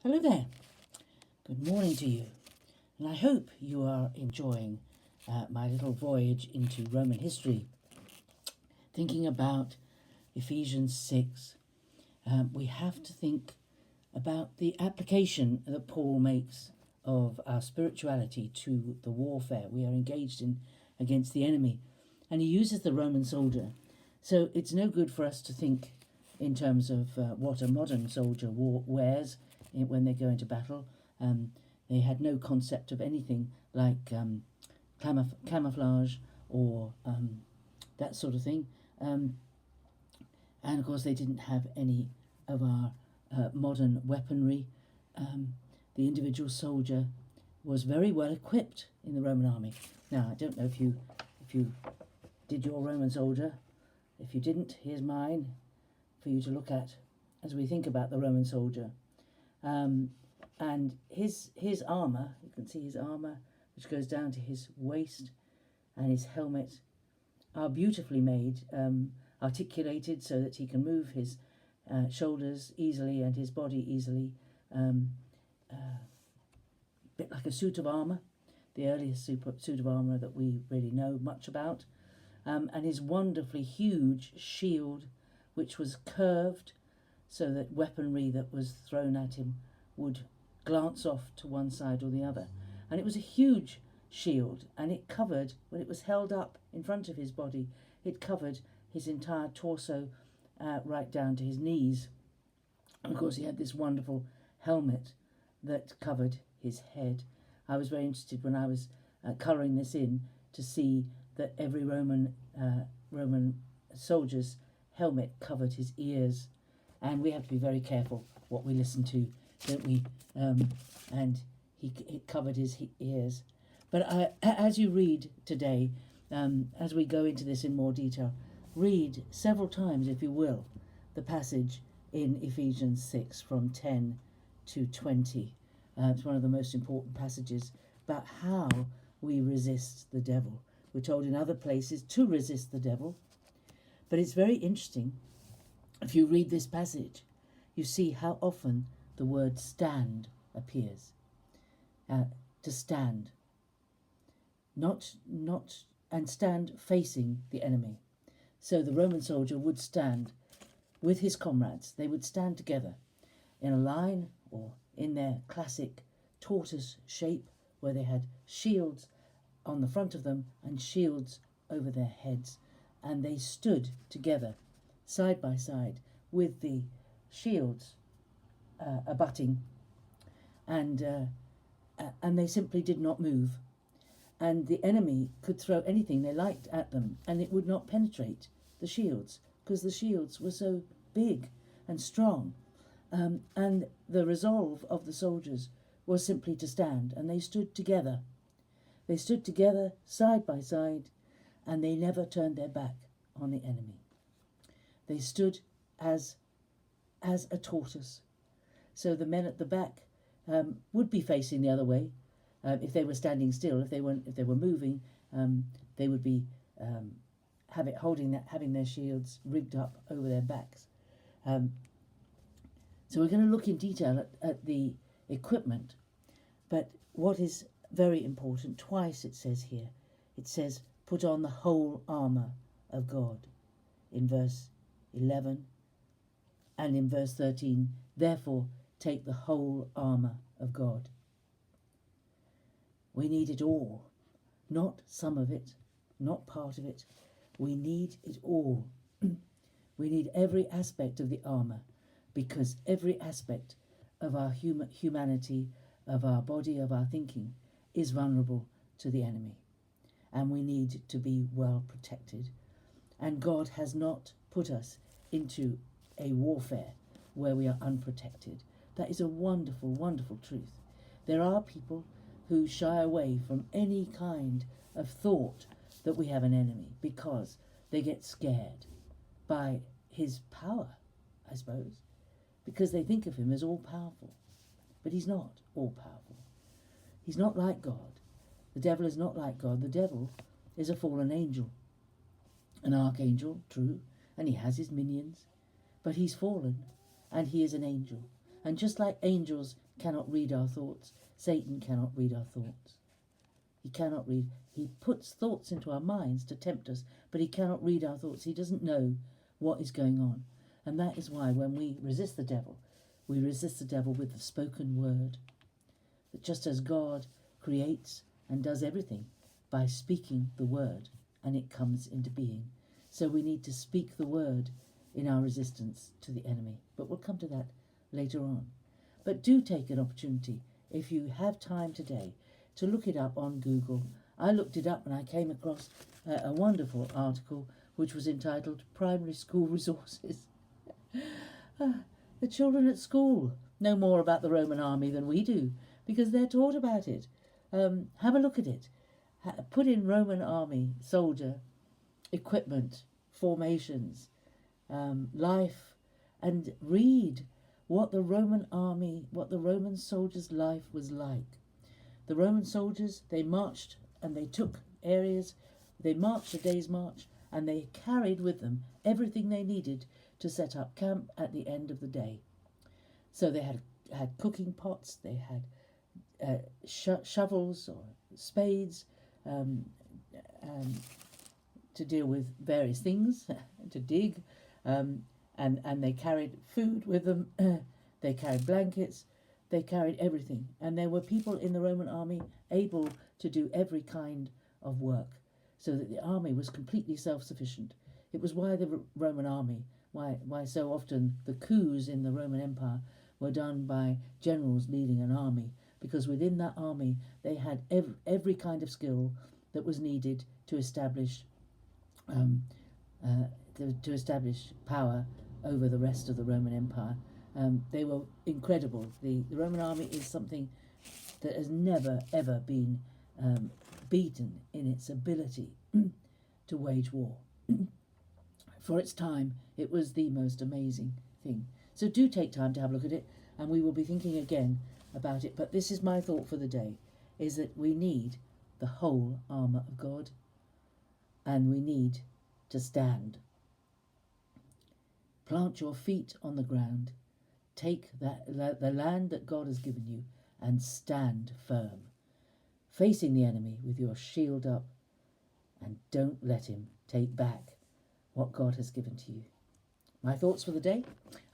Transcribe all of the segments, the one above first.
Hello there. Good morning to you. And I hope you are enjoying my little voyage into Roman history, thinking about Ephesians 6. We have to think about the application that Paul makes of our spirituality to the warfare we are engaged in against the enemy. And he uses the Roman soldier. So it's no good for us to think in terms of what a modern soldier wears when they go into battle. They had no concept of anything like camouflage or that sort of thing. And of course, they didn't have any of our modern weaponry. The individual soldier was very well equipped in the Roman army. Now, I don't know if you did your Roman soldier. If you didn't, here's mine for you to look at as we think about the Roman soldier. And his armour, you can see his armour, which goes down to his waist, and his helmet are beautifully made, articulated so that he can move his shoulders easily and his body easily. A bit like a suit of armour, the earliest suit of armour that we really know much about. And his wonderfully huge shield, which was curved so that weaponry that was thrown at him would glance off to one side or the other. And it was a huge shield, and it covered, when it was held up in front of his body, it covered his entire torso right down to his knees. And of course he had this wonderful helmet that covered his head. I was very interested when I was colouring this in to see that every Roman soldier's helmet covered his ears, and we have to be very careful what we listen to, don't we? And it covered his ears. But as you read today, as we go into this in more detail, read several times, if you will, the passage in Ephesians 6 from 10 to 20. It's one of the most important passages about how we resist the devil. We're told in other places to resist the devil. But it's very interesting. If you read this passage, you see how often the word stand appears. To stand. Not and stand facing the enemy. So the Roman soldier would stand with his comrades. They would stand together in a line or in their classic tortoise shape, where they had shields on the front of them and shields over their heads. And they stood together, side by side, with the shields abutting, and they simply did not move. And the enemy could throw anything they liked at them, and it would not penetrate the shields, because the shields were so big and strong. And the resolve of the soldiers was simply to stand, and they stood together. They stood together, side by side, and they never turned their back on the enemy. They stood as a tortoise. So the men at the back would be facing the other way. If they were standing still, if they were moving, they would be having their shields rigged up over their backs. So we're going to look in detail at the equipment. But what is very important, twice it says here, it says, put on the whole armour of God. In verse 11 and in verse 13, therefore take the whole armour of God. We need it all, not some of it, not part of it. We need it all. We need every aspect of the armour, because every aspect of our humanity, of our body, of our thinking, is vulnerable to the enemy. And we need to be well protected. And God has not put us into a warfare where we are unprotected. That is a wonderful, wonderful truth. There are people who shy away from any kind of thought that we have an enemy because they get scared by his power, I suppose, because they think of him as all-powerful. But he's not all-powerful. He's not like God. The devil is not like God. The devil is a fallen angel, an archangel, true, and he has his minions, but he's fallen, and he is an angel. And just like angels cannot read our thoughts. Satan cannot read our thoughts. He cannot read. He puts thoughts into our minds to tempt us, but he cannot read our thoughts. He doesn't know what is going on. And that is why when we resist the devil, we resist the devil with the spoken word. That just as God creates and does everything by speaking the word, and it comes into being. So we need to speak the word in our resistance to the enemy. But we'll come to that later on. But do take an opportunity, if you have time today, to look it up on Google. I looked it up and I came across a wonderful article which was entitled Primary School Resources. The children at school know more about the Roman army than we do because they're taught about it. Have a look at it. Put in Roman army, soldier, equipment, formations, life, and read what the Roman army, what the Roman soldiers' life was like. The Roman soldiers, they marched and they took areas, they marched a day's march, and they carried with them everything they needed to set up camp at the end of the day. So they had cooking pots, they had shovels or spades to deal with various things, to dig, and they carried food with them, they carried blankets, they carried everything. And there were people in the Roman army able to do every kind of work, so that the army was completely self-sufficient. It was why the Roman army, why so often the coups in the Roman Empire were done by generals leading an army, because within that army they had every kind of skill that was needed to establish power over the rest of the Roman Empire. They were incredible. The Roman army is something that has never ever been beaten in its ability to wage war. For its time, it was the most amazing thing. So do take time to have a look at it, and we will be thinking again about it. But this is my thought for the day, is that we need the whole armour of God, and we need to stand. Plant your feet on the ground. Take the land that God has given you and stand firm, facing the enemy with your shield up, and don't let him take back what God has given to you. My thoughts for the day.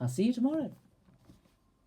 I'll see you tomorrow.